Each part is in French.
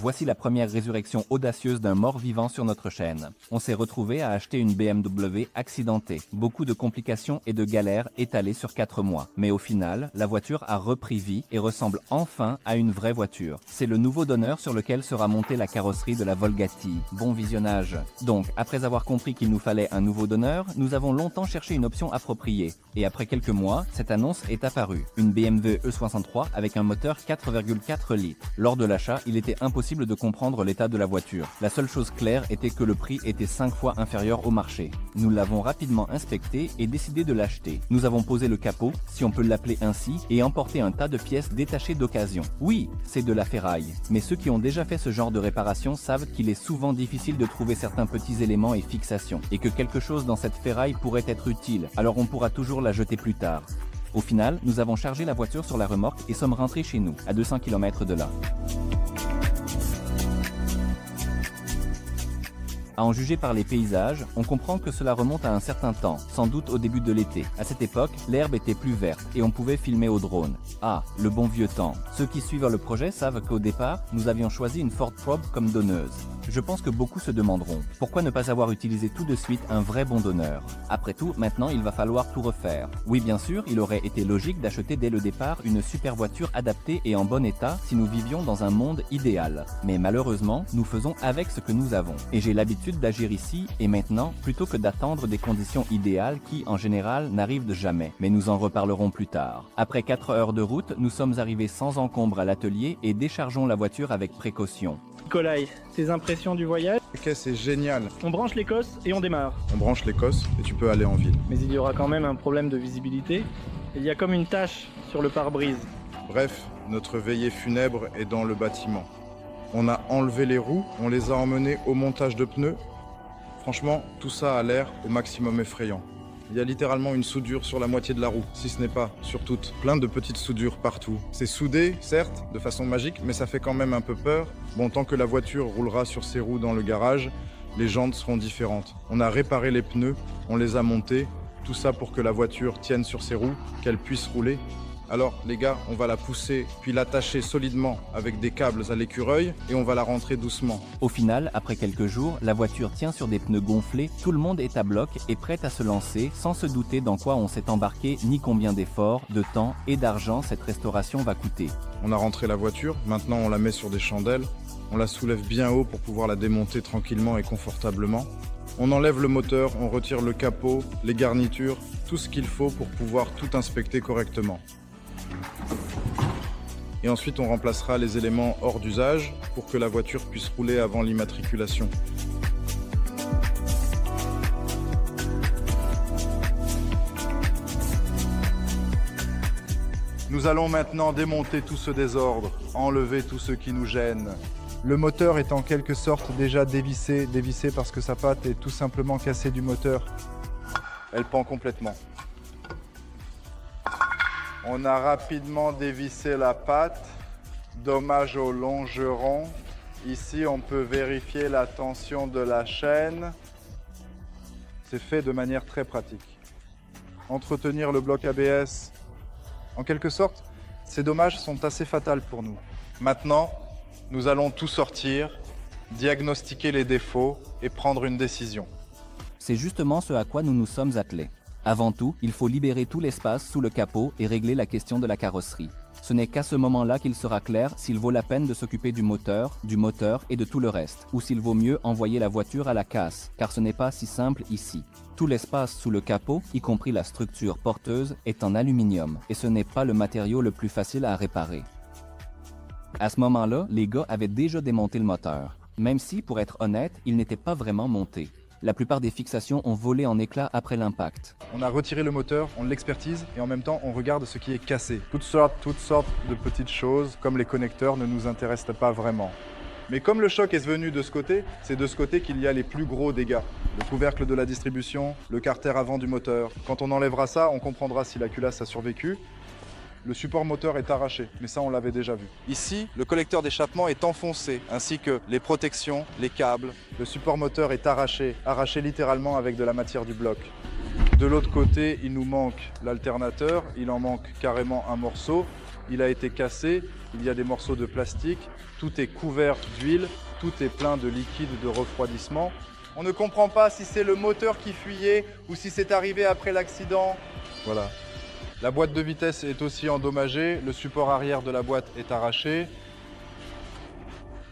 Voici la première résurrection audacieuse d'un mort-vivant sur notre chaîne. On s'est retrouvé à acheter une BMW accidentée. Beaucoup de complications et de galères étalées sur 4 mois. Mais au final, la voiture a repris vie et ressemble enfin à une vraie voiture. C'est le nouveau donneur sur lequel sera montée la carrosserie de la Volgati. Bon visionnage. Donc, après avoir compris qu'il nous fallait un nouveau donneur, nous avons longtemps cherché une option appropriée. Et après quelques mois, cette annonce est apparue. Une BMW E63 avec un moteur 4,4 litres. Lors de l'achat, il était impossible de comprendre l'état de la voiture. La seule chose claire était que le prix était 5 fois inférieur au marché. Nous l'avons rapidement inspecté et décidé de l'acheter. Nous avons posé le capot, si on peut l'appeler ainsi, et emporté un tas de pièces détachées d'occasion. Oui, c'est de la ferraille. Mais ceux qui ont déjà fait ce genre de réparation savent qu'il est souvent difficile de trouver certains petits éléments et fixations, et que quelque chose dans cette ferraille pourrait être utile, alors on pourra toujours la jeter plus tard. Au final, nous avons chargé la voiture sur la remorque et sommes rentrés chez nous, à 200 km de là. À en juger par les paysages, on comprend que cela remonte à un certain temps, sans doute au début de l'été. À cette époque, l'herbe était plus verte et on pouvait filmer au drone. Ah, le bon vieux temps. Ceux qui suivent le projet savent qu'au départ, nous avions choisi une Ford Probe comme donneuse. Je pense que beaucoup se demanderont, pourquoi ne pas avoir utilisé tout de suite un vrai bon donneur? Après tout, maintenant il va falloir tout refaire. Oui, bien sûr, il aurait été logique d'acheter dès le départ une super voiture adaptée et en bon état si nous vivions dans un monde idéal. Mais malheureusement, nous faisons avec ce que nous avons. Et j'ai l'habitude d'agir ici et maintenant plutôt que d'attendre des conditions idéales qui, en général, n'arrivent jamais. Mais nous en reparlerons plus tard. Après 4 heures de route, nous sommes arrivés sans encombre à l'atelier et déchargeons la voiture avec précaution. Nikolai, tes impressions du voyage? Ok, c'est génial. On branche l'Écosse et on démarre. On branche l'Écosse et tu peux aller en ville. Mais il y aura quand même un problème de visibilité. Il y a comme une tache sur le pare-brise. Bref, notre veillée funèbre est dans le bâtiment. On a enlevé les roues, on les a emmenés au montage de pneus. Franchement, tout ça a l'air au maximum effrayant. Il y a littéralement une soudure sur la moitié de la roue, si ce n'est pas sur toute. Plein de petites soudures partout. C'est soudé, certes, de façon magique, mais ça fait quand même un peu peur. Bon, tant que la voiture roulera sur ses roues dans le garage, les jantes seront différentes. On a réparé les pneus, on les a montés, tout ça pour que la voiture tienne sur ses roues, qu'elle puisse rouler. Alors les gars, on va la pousser, puis l'attacher solidement avec des câbles à l'écureuil et on va la rentrer doucement. Au final, après quelques jours, la voiture tient sur des pneus gonflés, tout le monde est à bloc et prêt à se lancer sans se douter dans quoi on s'est embarqué ni combien d'efforts, de temps et d'argent cette restauration va coûter. On a rentré la voiture, maintenant on la met sur des chandelles, on la soulève bien haut pour pouvoir la démonter tranquillement et confortablement. On enlève le moteur, on retire le capot, les garnitures, tout ce qu'il faut pour pouvoir tout inspecter correctement. Et ensuite on remplacera les éléments hors d'usage pour que la voiture puisse rouler avant l'immatriculation. Nous allons maintenant démonter tout ce désordre, enlever tout ce qui nous gêne. Le moteur est en quelque sorte déjà dévissé parce que sa patte est tout simplement cassée du moteur. Elle pend complètement. On a rapidement dévissé la patte, dommage au longeron. Ici, on peut vérifier la tension de la chaîne. C'est fait de manière très pratique. Entretenir le bloc ABS, en quelque sorte, ces dommages sont assez fatals pour nous. Maintenant, nous allons tout sortir, diagnostiquer les défauts et prendre une décision. C'est justement ce à quoi nous nous sommes attelés. Avant tout, il faut libérer tout l'espace sous le capot et régler la question de la carrosserie. Ce n'est qu'à ce moment-là qu'il sera clair s'il vaut la peine de s'occuper du moteur et de tout le reste, ou s'il vaut mieux envoyer la voiture à la casse, car ce n'est pas si simple ici. Tout l'espace sous le capot, y compris la structure porteuse, est en aluminium, et ce n'est pas le matériau le plus facile à réparer. À ce moment-là, les gars avaient déjà démonté le moteur, même si, pour être honnête, il n'était pas vraiment monté. La plupart des fixations ont volé en éclats après l'impact. On a retiré le moteur, on l'expertise et en même temps on regarde ce qui est cassé. Toutes sortes de petites choses, comme les connecteurs, ne nous intéressent pas vraiment. Mais comme le choc est venu de ce côté, c'est de ce côté qu'il y a les plus gros dégâts. Le couvercle de la distribution, le carter avant du moteur. Quand on enlèvera ça, on comprendra si la culasse a survécu. Le support moteur est arraché, mais ça on l'avait déjà vu. Ici, le collecteur d'échappement est enfoncé, ainsi que les protections, les câbles. Le support moteur est arraché littéralement avec de la matière du bloc. De l'autre côté, il nous manque l'alternateur, il en manque carrément un morceau. il a été cassé, il y a des morceaux de plastique, tout est couvert d'huile, tout est plein de liquide de refroidissement. On ne comprend pas si c'est le moteur qui fuyait ou si c'est arrivé après l'accident. Voilà. La boîte de vitesse est aussi endommagée, le support arrière de la boîte est arraché.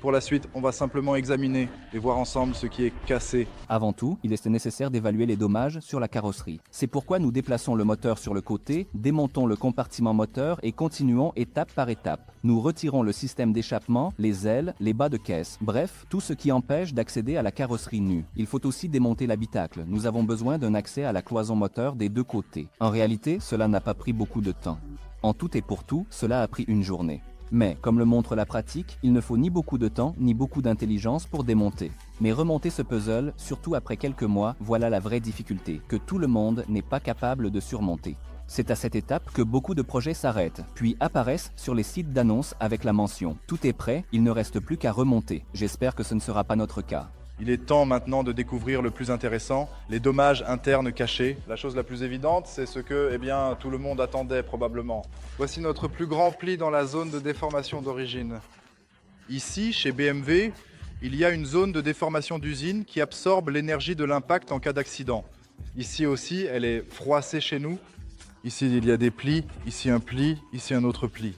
Pour la suite, on va simplement examiner et voir ensemble ce qui est cassé. Avant tout, il est nécessaire d'évaluer les dommages sur la carrosserie. C'est pourquoi nous déplaçons le moteur sur le côté, démontons le compartiment moteur et continuons étape par étape. Nous retirons le système d'échappement, les ailes, les bas de caisse, bref, tout ce qui empêche d'accéder à la carrosserie nue. Il faut aussi démonter l'habitacle. Nous avons besoin d'un accès à la cloison moteur des deux côtés. En réalité, cela n'a pas pris beaucoup de temps. En tout et pour tout, cela a pris une journée. Mais, comme le montre la pratique, il ne faut ni beaucoup de temps ni beaucoup d'intelligence pour démonter. Mais remonter ce puzzle, surtout après quelques mois, voilà la vraie difficulté, que tout le monde n'est pas capable de surmonter. C'est à cette étape que beaucoup de projets s'arrêtent, puis apparaissent sur les sites d'annonces avec la mention « Tout est prêt, il ne reste plus qu'à remonter ». J'espère que ce ne sera pas notre cas. Il est temps maintenant de découvrir le plus intéressant, les dommages internes cachés. La chose la plus évidente, c'est ce que tout le monde attendait probablement. Voici notre plus grand pli dans la zone de déformation d'origine. Ici, chez BMW, il y a une zone de déformation d'usine qui absorbe l'énergie de l'impact en cas d'accident. Ici aussi, elle est froissée chez nous. Ici, il y a des plis, ici un pli, ici un autre pli.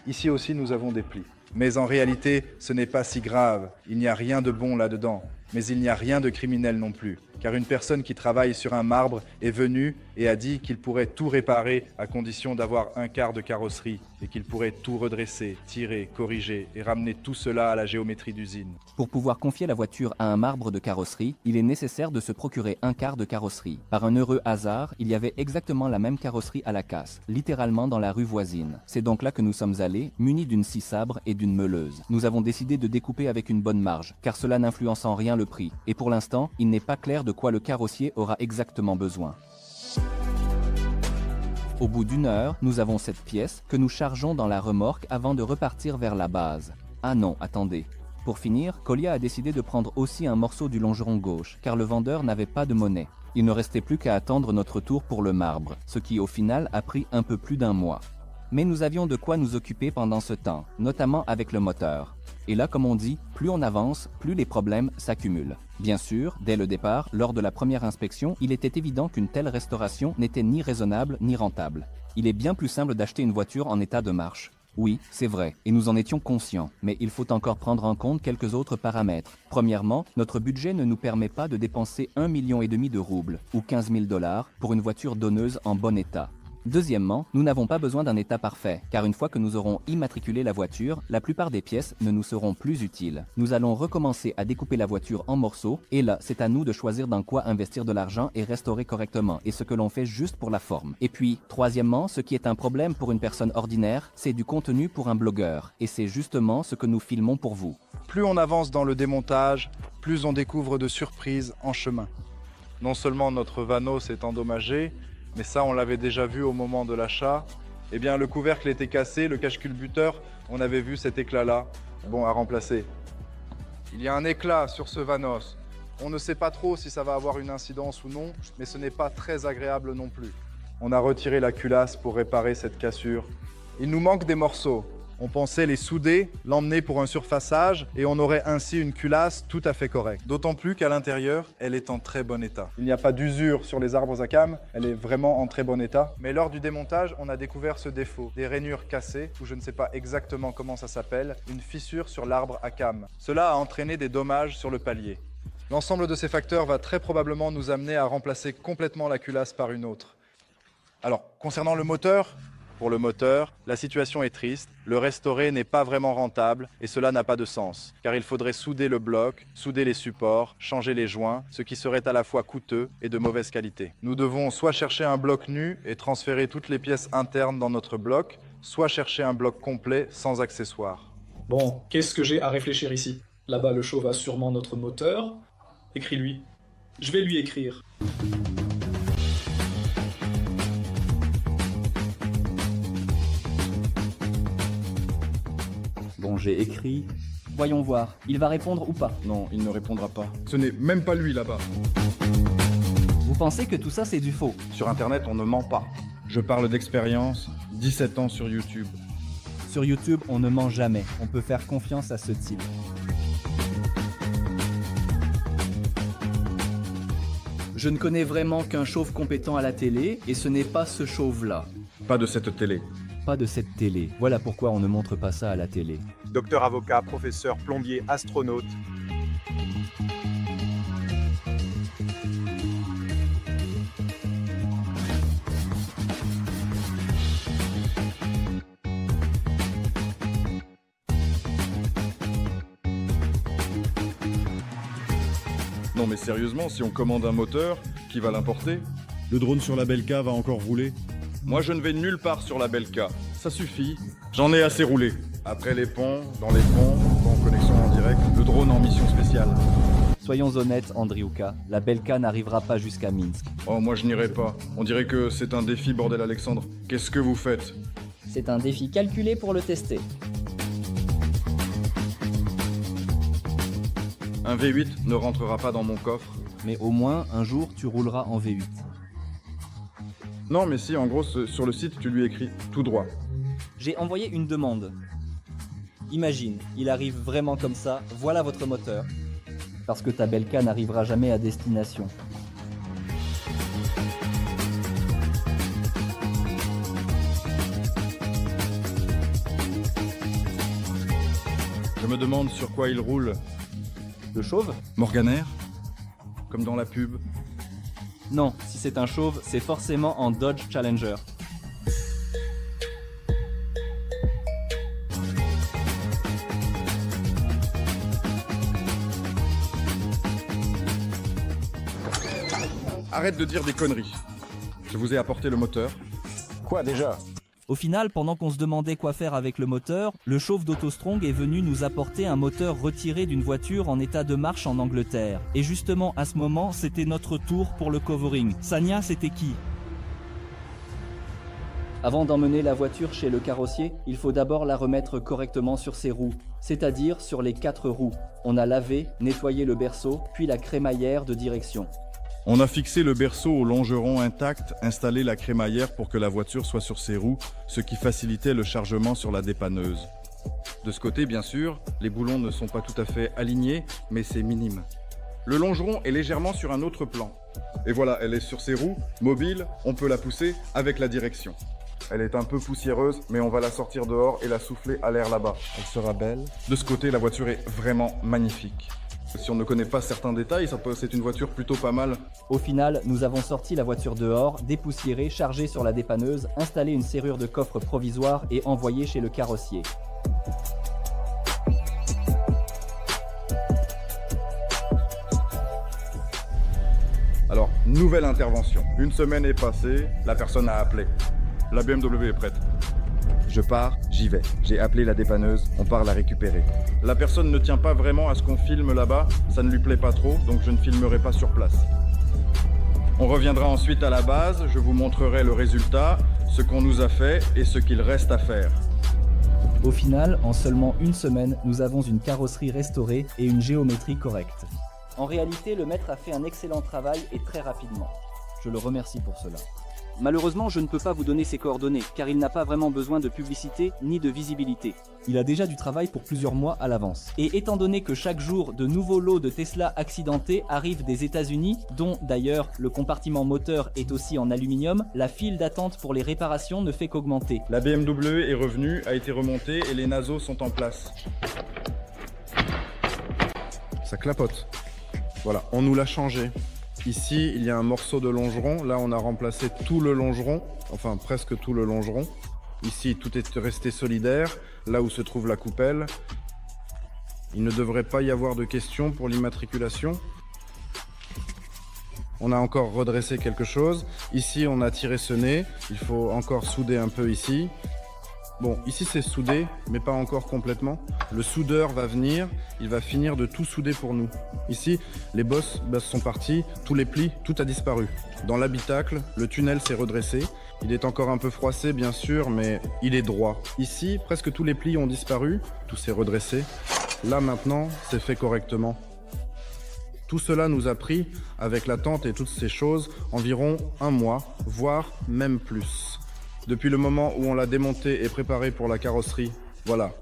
Ici aussi, nous avons des plis. Mais en réalité, ce n'est pas si grave. Il n'y a rien de bon là-dedans. Mais il n'y a rien de criminel non plus. Car une personne qui travaille sur un marbre est venue et a dit qu'il pourrait tout réparer à condition d'avoir un quart de carrosserie et qu'il pourrait tout redresser, tirer, corriger et ramener tout cela à la géométrie d'usine. Pour pouvoir confier la voiture à un marbre de carrosserie, il est nécessaire de se procurer un quart de carrosserie. Par un heureux hasard, il y avait exactement la même carrosserie à la casse, littéralement dans la rue voisine. C'est donc là que nous sommes allés, munis d'une scie sabre et d'une meuleuse. Nous avons décidé de découper avec une bonne marge, car cela n'influence en rien le prix. Et pour l'instant, il n'est pas clair de quoi le carrossier aura exactement besoin. Au bout d'une heure, nous avons cette pièce que nous chargeons dans la remorque avant de repartir vers la base. Ah non, attendez. Pour finir, Kolia a décidé de prendre aussi un morceau du longeron gauche, car le vendeur n'avait pas de monnaie. Il ne restait plus qu'à attendre notre tour pour le marbre, ce qui au final a pris un peu plus d'un mois. Mais nous avions de quoi nous occuper pendant ce temps, notamment avec le moteur. Et là, comme on dit, plus on avance, plus les problèmes s'accumulent. Bien sûr, dès le départ, lors de la première inspection, il était évident qu'une telle restauration n'était ni raisonnable ni rentable. Il est bien plus simple d'acheter une voiture en état de marche. Oui, c'est vrai, et nous en étions conscients, mais il faut encore prendre en compte quelques autres paramètres. Premièrement, notre budget ne nous permet pas de dépenser 1,5 million de roubles, ou 15 000 $, pour une voiture donneuse en bon état. Deuxièmement, nous n'avons pas besoin d'un état parfait, car une fois que nous aurons immatriculé la voiture, la plupart des pièces ne nous seront plus utiles. Nous allons recommencer à découper la voiture en morceaux, et là, c'est à nous de choisir dans quoi investir de l'argent et restaurer correctement, et ce que l'on fait juste pour la forme. Et puis, troisièmement, ce qui est un problème pour une personne ordinaire, c'est du contenu pour un blogueur, et c'est justement ce que nous filmons pour vous. Plus on avance dans le démontage, plus on découvre de surprises en chemin. Non seulement notre Vanos est endommagé, mais ça on l'avait déjà vu au moment de l'achat. Eh bien le couvercle était cassé, le cache-culbuteur, on avait vu cet éclat-là. Bon, à remplacer. Il y a un éclat sur ce Vanos. On ne sait pas trop si ça va avoir une incidence ou non, mais ce n'est pas très agréable non plus. On a retiré la culasse pour réparer cette cassure. Il nous manque des morceaux. On pensait les souder, l'emmener pour un surfaçage et on aurait ainsi une culasse tout à fait correcte. D'autant plus qu'à l'intérieur, elle est en très bon état. Il n'y a pas d'usure sur les arbres à cames, elle est vraiment en très bon état. Mais lors du démontage, on a découvert ce défaut. Des rainures cassées, ou je ne sais pas exactement comment ça s'appelle, une fissure sur l'arbre à cames. Cela a entraîné des dommages sur le palier. L'ensemble de ces facteurs va très probablement nous amener à remplacer complètement la culasse par une autre. Alors, concernant le moteur, pour le moteur, la situation est triste, le restaurer n'est pas vraiment rentable et cela n'a pas de sens, car il faudrait souder le bloc, souder les supports, changer les joints, ce qui serait à la fois coûteux et de mauvaise qualité. Nous devons soit chercher un bloc nu et transférer toutes les pièces internes dans notre bloc, soit chercher un bloc complet sans accessoires. Bon, qu'est-ce que j'ai à réfléchir ici? Là-bas, le chauve a sûrement notre moteur. Écris-lui. Je vais lui écrire. Bon, j'ai écrit. Voyons voir, il va répondre ou pas? Non, il ne répondra pas. Ce n'est même pas lui là-bas. Vous pensez que tout ça c'est du faux? Sur Internet, on ne ment pas. Je parle d'expérience, 17 ans sur YouTube. Sur YouTube, on ne ment jamais. On peut faire confiance à ce type. Je ne connais vraiment qu'un chauve compétent à la télé, et ce n'est pas ce chauve-là. Pas de cette télé. Pas de cette télé. Voilà pourquoi on ne montre pas ça à la télé. Docteur avocat, professeur, plombier, astronaute. Non mais sérieusement, si on commande un moteur, qui va l'importer? Le drone sur la Belka va encore rouler. Moi je ne vais nulle part sur la Belka. Ça suffit. J'en ai assez roulé. Après les ponts, dans les ponts, en connexion en direct, le drone en mission spéciale. Soyons honnêtes, Andriuka, la Belka n'arrivera pas jusqu'à Minsk. Oh, moi je n'irai pas. On dirait que c'est un défi, bordel Alexandre. Qu'est-ce que vous faites? C'est un défi calculé pour le tester. Un V8 ne rentrera pas dans mon coffre. Mais au moins, un jour, tu rouleras en V8. Non mais si, en gros, sur le site, tu lui écris tout droit. J'ai envoyé une demande. Imagine, il arrive vraiment comme ça, voilà votre moteur. Parce que ta Belka n'arrivera jamais à destination. Je me demande sur quoi il roule. Le chauve? Morganaire? Comme dans la pub. Non, si c'est un chauve, c'est forcément en Dodge Challenger. Arrête de dire des conneries. Je vous ai apporté le moteur. Quoi déjà? Au final, pendant qu'on se demandait quoi faire avec le moteur, le chauve d'AutoStrong est venu nous apporter un moteur retiré d'une voiture en état de marche en Angleterre. Et justement, à ce moment, c'était notre tour pour le covering. Sania, c'était qui? Avant d'emmener la voiture chez le carrossier, il faut d'abord la remettre correctement sur ses roues, c'est-à-dire sur les 4 roues. On a lavé, nettoyé le berceau, puis la crémaillère de direction. On a fixé le berceau au longeron intact, installé la crémaillère pour que la voiture soit sur ses roues, ce qui facilitait le chargement sur la dépanneuse. De ce côté, bien sûr, les boulons ne sont pas tout à fait alignés, mais c'est minime. Le longeron est légèrement sur un autre plan. Et voilà, elle est sur ses roues, mobile, on peut la pousser avec la direction. Elle est un peu poussiéreuse, mais on va la sortir dehors et la souffler à l'air là-bas. Elle sera belle. De ce côté, la voiture est vraiment magnifique. Si on ne connaît pas certains détails, c'est une voiture plutôt pas mal. Au final, nous avons sorti la voiture dehors, dépoussiérée, chargée sur la dépanneuse, installé une serrure de coffre provisoire et envoyé chez le carrossier. Alors, nouvelle intervention. Une semaine est passée, la personne a appelé. La BMW est prête. Je pars, j'y vais. J'ai appelé la dépanneuse, on part la récupérer. La personne ne tient pas vraiment à ce qu'on filme là-bas, ça ne lui plaît pas trop, donc je ne filmerai pas sur place. On reviendra ensuite à la base, je vous montrerai le résultat, ce qu'on nous a fait et ce qu'il reste à faire. Au final, en seulement une semaine, nous avons une carrosserie restaurée et une géométrie correcte. En réalité, le maître a fait un excellent travail et très rapidement. Je le remercie pour cela. Malheureusement, je ne peux pas vous donner ses coordonnées, car il n'a pas vraiment besoin de publicité ni de visibilité. Il a déjà du travail pour plusieurs mois à l'avance. Et étant donné que chaque jour, de nouveaux lots de Tesla accidentés arrivent des États-Unis, dont d'ailleurs le compartiment moteur est aussi en aluminium, la file d'attente pour les réparations ne fait qu'augmenter. La BMW est revenue, a été remontée et les naseaux sont en place. Ça clapote. Voilà, on nous l'a changé. Ici, il y a un morceau de longeron. Là, on a remplacé tout le longeron, enfin presque tout le longeron. Ici, tout est resté solidaire, là où se trouve la coupelle. Il ne devrait pas y avoir de questions pour l'immatriculation. On a encore redressé quelque chose. Ici, on a tiré ce nez. Il faut encore souder un peu ici. Bon, ici c'est soudé, mais pas encore complètement. Le soudeur va venir, il va finir de tout souder pour nous. Ici, les bosses sont partis, tous les plis, tout a disparu. Dans l'habitacle, le tunnel s'est redressé. Il est encore un peu froissé, bien sûr, mais il est droit. Ici, presque tous les plis ont disparu, tout s'est redressé. Là, maintenant, c'est fait correctement. Tout cela nous a pris, avec la tente et toutes ces choses, environ un mois, voire même plus. Depuis le moment où on l'a démonté et préparé pour la carrosserie Voilà.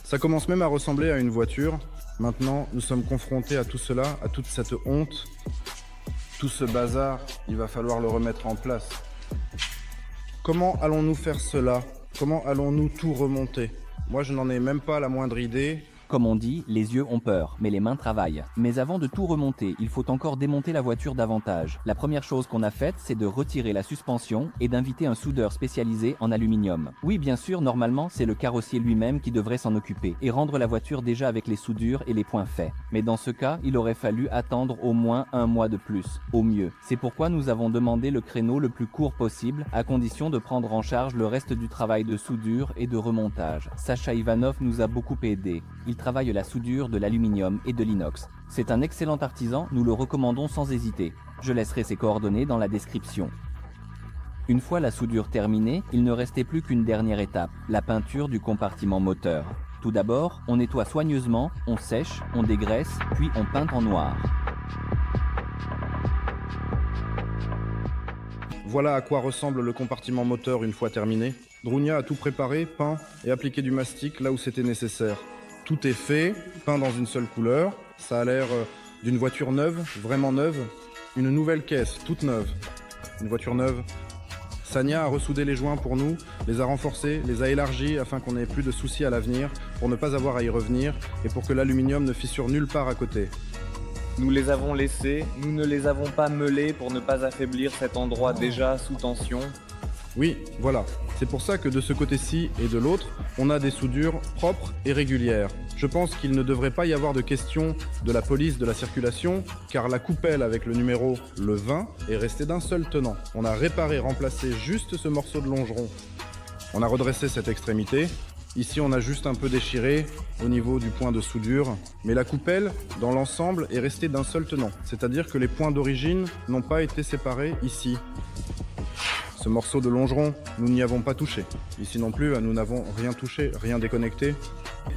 Ça commence même à ressembler à une voiture. Maintenant, nous sommes confrontés à tout cela, à toute cette honte. Tout ce bazar, il va falloir le remettre en place. Comment allons-nous faire cela? Comment allons-nous tout remonter? Moi, je n'en ai même pas la moindre idée. Comme on dit, les yeux ont peur, mais les mains travaillent. Mais avant de tout remonter, il faut encore démonter la voiture davantage. La première chose qu'on a faite, c'est de retirer la suspension et d'inviter un soudeur spécialisé en aluminium. Oui, bien sûr, normalement, c'est le carrossier lui-même qui devrait s'en occuper et rendre la voiture déjà avec les soudures et les points faits. Mais dans ce cas, il aurait fallu attendre au moins 1 mois de plus, au mieux. C'est pourquoi nous avons demandé le créneau le plus court possible, à condition de prendre en charge le reste du travail de soudure et de remontage. Sacha Ivanov nous a beaucoup aidé. Il travaille la soudure, de l'aluminium et de l'inox. C'est un excellent artisan, nous le recommandons sans hésiter. Je laisserai ses coordonnées dans la description. Une fois la soudure terminée, il ne restait plus qu'une dernière étape, la peinture du compartiment moteur. Tout d'abord, on nettoie soigneusement, on sèche, on dégraisse, puis on peint en noir. Voilà à quoi ressemble le compartiment moteur une fois terminé. Drunia a tout préparé, peint et appliqué du mastic là où c'était nécessaire. Tout est fait, peint dans une seule couleur. Ça a l'air d'une voiture neuve, vraiment neuve. Une nouvelle caisse, toute neuve. Une voiture neuve. Sania a ressoudé les joints pour nous, les a renforcés, les a élargis afin qu'on n'ait plus de soucis à l'avenir, pour ne pas avoir à y revenir et pour que l'aluminium ne fissure nulle part à côté. Nous les avons laissés, nous ne les avons pas meulés pour ne pas affaiblir cet endroit déjà sous tension. Oui, voilà. C'est pour ça que de ce côté-ci et de l'autre, on a des soudures propres et régulières. Je pense qu'il ne devrait pas y avoir de question de la police de la circulation, car la coupelle avec le numéro le 20 est restée d'un seul tenant. On a réparé, remplacé juste ce morceau de longeron. On a redressé cette extrémité. Ici, on a juste un peu déchiré au niveau du point de soudure. Mais la coupelle, dans l'ensemble, est restée d'un seul tenant. C'est-à-dire que les points d'origine n'ont pas été séparés ici. Ce morceau de longeron, nous n'y avons pas touché. Ici non plus, nous n'avons rien touché, rien déconnecté.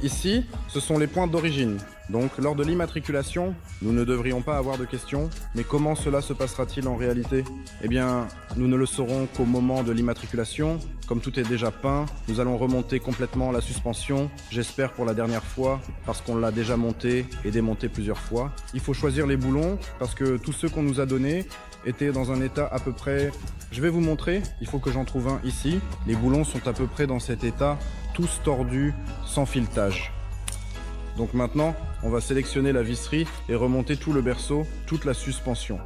Ici, ce sont les points d'origine. Donc, lors de l'immatriculation, nous ne devrions pas avoir de questions. Mais comment cela se passera-t-il en réalité? Eh bien, nous ne le saurons qu'au moment de l'immatriculation. Comme tout est déjà peint, nous allons remonter complètement la suspension, j'espère pour la dernière fois, parce qu'on l'a déjà monté et démonté plusieurs fois. Il faut choisir les boulons, parce que tous ceux qu'on nous a donnés étaient dans un état à peu près... Je vais vous montrer, il faut que j'en trouve un ici. Les boulons sont à peu près dans cet état, tous tordus, sans filetage. Donc maintenant, on va sélectionner la visserie et remonter tout le berceau, toute la suspension.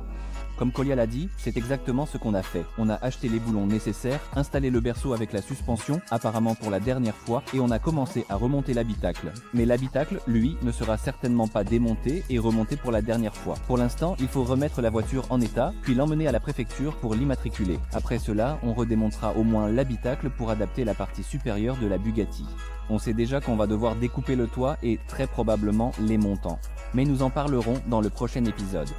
Comme Colia l'a dit, c'est exactement ce qu'on a fait. On a acheté les boulons nécessaires, installé le berceau avec la suspension, apparemment pour la dernière fois, et on a commencé à remonter l'habitacle. Mais l'habitacle, lui, ne sera certainement pas démonté et remonté pour la dernière fois. Pour l'instant, il faut remettre la voiture en état, puis l'emmener à la préfecture pour l'immatriculer. Après cela, on redémontera au moins l'habitacle pour adapter la partie supérieure de la Bugatti. On sait déjà qu'on va devoir découper le toit et très probablement les montants. Mais nous en parlerons dans le prochain épisode.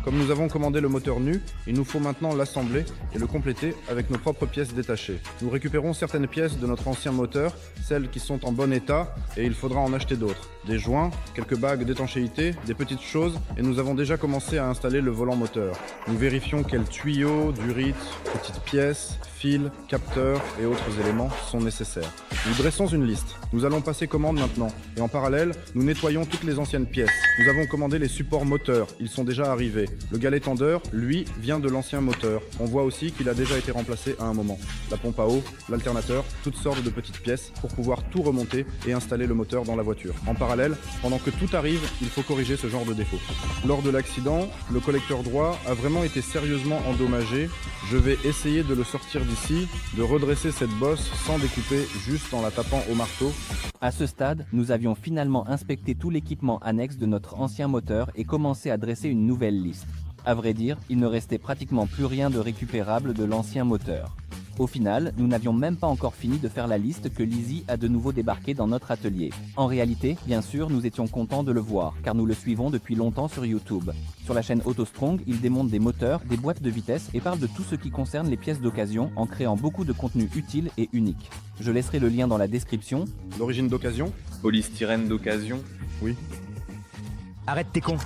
Comme nous avons commandé le moteur nu, il nous faut maintenant l'assembler et le compléter avec nos propres pièces détachées. Nous récupérons certaines pièces de notre ancien moteur, celles qui sont en bon état, et il faudra en acheter d'autres. Des joints, quelques bagues d'étanchéité, des petites choses, et nous avons déjà commencé à installer le volant moteur. Nous vérifions quels tuyaux, durites, petites pièces, fils, capteurs et autres éléments sont nécessaires. Nous dressons une liste. Nous allons passer commande maintenant. Et en parallèle, nous nettoyons toutes les anciennes pièces. Nous avons commandé les supports moteurs. Ils sont déjà arrivés. Le galet tendeur, lui, vient de l'ancien moteur. On voit aussi qu'il a déjà été remplacé à un moment. La pompe à eau, l'alternateur, toutes sortes de petites pièces pour pouvoir tout remonter et installer le moteur dans la voiture. En parallèle, pendant que tout arrive, il faut corriger ce genre de défaut. Lors de l'accident, le collecteur droit a vraiment été sérieusement endommagé. Je vais essayer de le sortir d'ici, de redresser cette bosse sans découper, juste en la tapant au marteau. À ce stade, nous avions finalement inspecté tout l'équipement annexe de notre ancien moteur et commencé à dresser une nouvelle liste. À vrai dire, il ne restait pratiquement plus rien de récupérable de l'ancien moteur. Au final, nous n'avions même pas encore fini de faire la liste que Lizzie a de nouveau débarqué dans notre atelier. En réalité, bien sûr, nous étions contents de le voir, car nous le suivons depuis longtemps sur YouTube. Sur la chaîne AutoStrong, il démonte des moteurs, des boîtes de vitesse et parle de tout ce qui concerne les pièces d'occasion en créant beaucoup de contenu utile et unique. Je laisserai le lien dans la description. L'origine d'occasion? Polystyrène d'occasion? Oui. Arrête tes cons!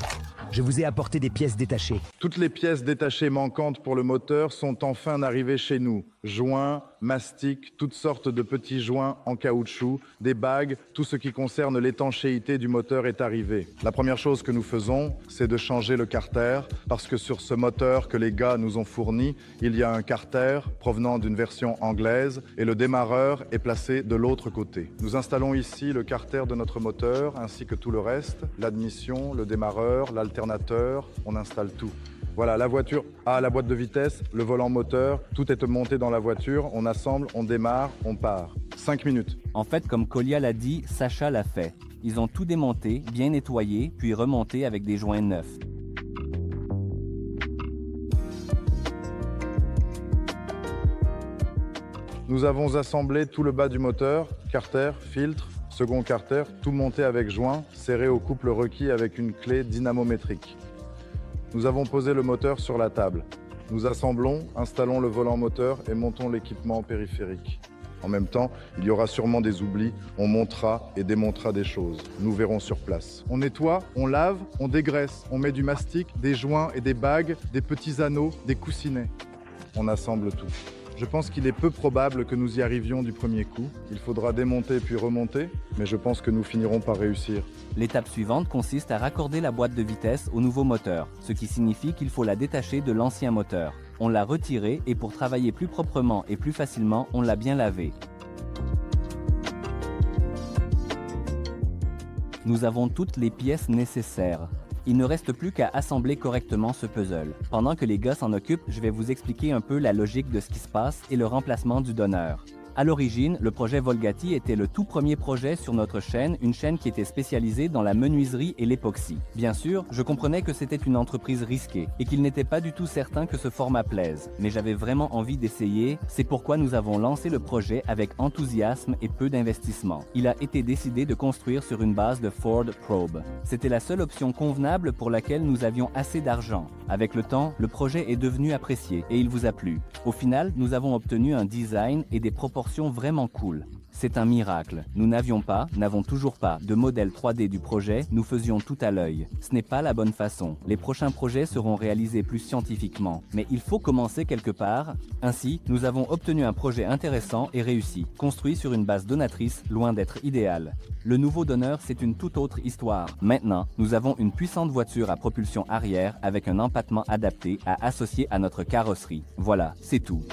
Je vous ai apporté des pièces détachées. Toutes les pièces détachées manquantes pour le moteur sont enfin arrivées chez nous. joints, mastiques, toutes sortes de petits joints en caoutchouc, des bagues, tout ce qui concerne l'étanchéité du moteur est arrivé. La première chose que nous faisons, c'est de changer le carter, parce que sur ce moteur que les gars nous ont fourni, il y a un carter provenant d'une version anglaise et le démarreur est placé de l'autre côté. Nous installons ici le carter de notre moteur ainsi que tout le reste, l'admission, le démarreur, l'alternateur, on installe tout. Voilà, la voiture a la boîte de vitesse, le volant moteur, tout est monté dans la voiture, on assemble, on démarre, on part. 5 minutes. En fait, comme Kolia l'a dit, Sacha l'a fait. Ils ont tout démonté, bien nettoyé, puis remonté avec des joints neufs. Nous avons assemblé tout le bas du moteur, carter, filtre, second carter, tout monté avec joint, serré au couple requis avec une clé dynamométrique. Nous avons posé le moteur sur la table. Nous assemblons, installons le volant moteur et montons l'équipement périphérique. En même temps, il y aura sûrement des oublis, on montera et démontera des choses. Nous verrons sur place. On nettoie, on lave, on dégraisse, on met du mastic, des joints et des bagues, des petits anneaux, des coussinets. On assemble tout. Je pense qu'il est peu probable que nous y arrivions du premier coup. Il faudra démonter puis remonter, mais je pense que nous finirons par réussir. L'étape suivante consiste à raccorder la boîte de vitesse au nouveau moteur, ce qui signifie qu'il faut la détacher de l'ancien moteur. On l'a retirée et pour travailler plus proprement et plus facilement, on l'a bien lavée. Nous avons toutes les pièces nécessaires. Il ne reste plus qu'à assembler correctement ce puzzle. Pendant que les gars s'en occupent, je vais vous expliquer un peu la logique de ce qui se passe et le remplacement du donneur. À l'origine, le projet Volgati était le tout premier projet sur notre chaîne, une chaîne qui était spécialisée dans la menuiserie et l'époxy. Bien sûr, je comprenais que c'était une entreprise risquée et qu'il n'était pas du tout certain que ce format plaise, mais j'avais vraiment envie d'essayer, c'est pourquoi nous avons lancé le projet avec enthousiasme et peu d'investissement. Il a été décidé de construire sur une base de Ford Probe. C'était la seule option convenable pour laquelle nous avions assez d'argent. Avec le temps, le projet est devenu apprécié et il vous a plu. Au final, nous avons obtenu un design et des proportions vraiment cool. C'est un miracle. Nous n'avons toujours pas de modèle 3D du projet, nous faisions tout à l'œil. Ce n'est pas la bonne façon. Les prochains projets seront réalisés plus scientifiquement. Mais il faut commencer quelque part. Ainsi, nous avons obtenu un projet intéressant et réussi, construit sur une base donatrice, loin d'être idéal. Le nouveau donneur, c'est une toute autre histoire. Maintenant, nous avons une puissante voiture à propulsion arrière avec un empattement adapté à associer à notre carrosserie. Voilà, c'est tout.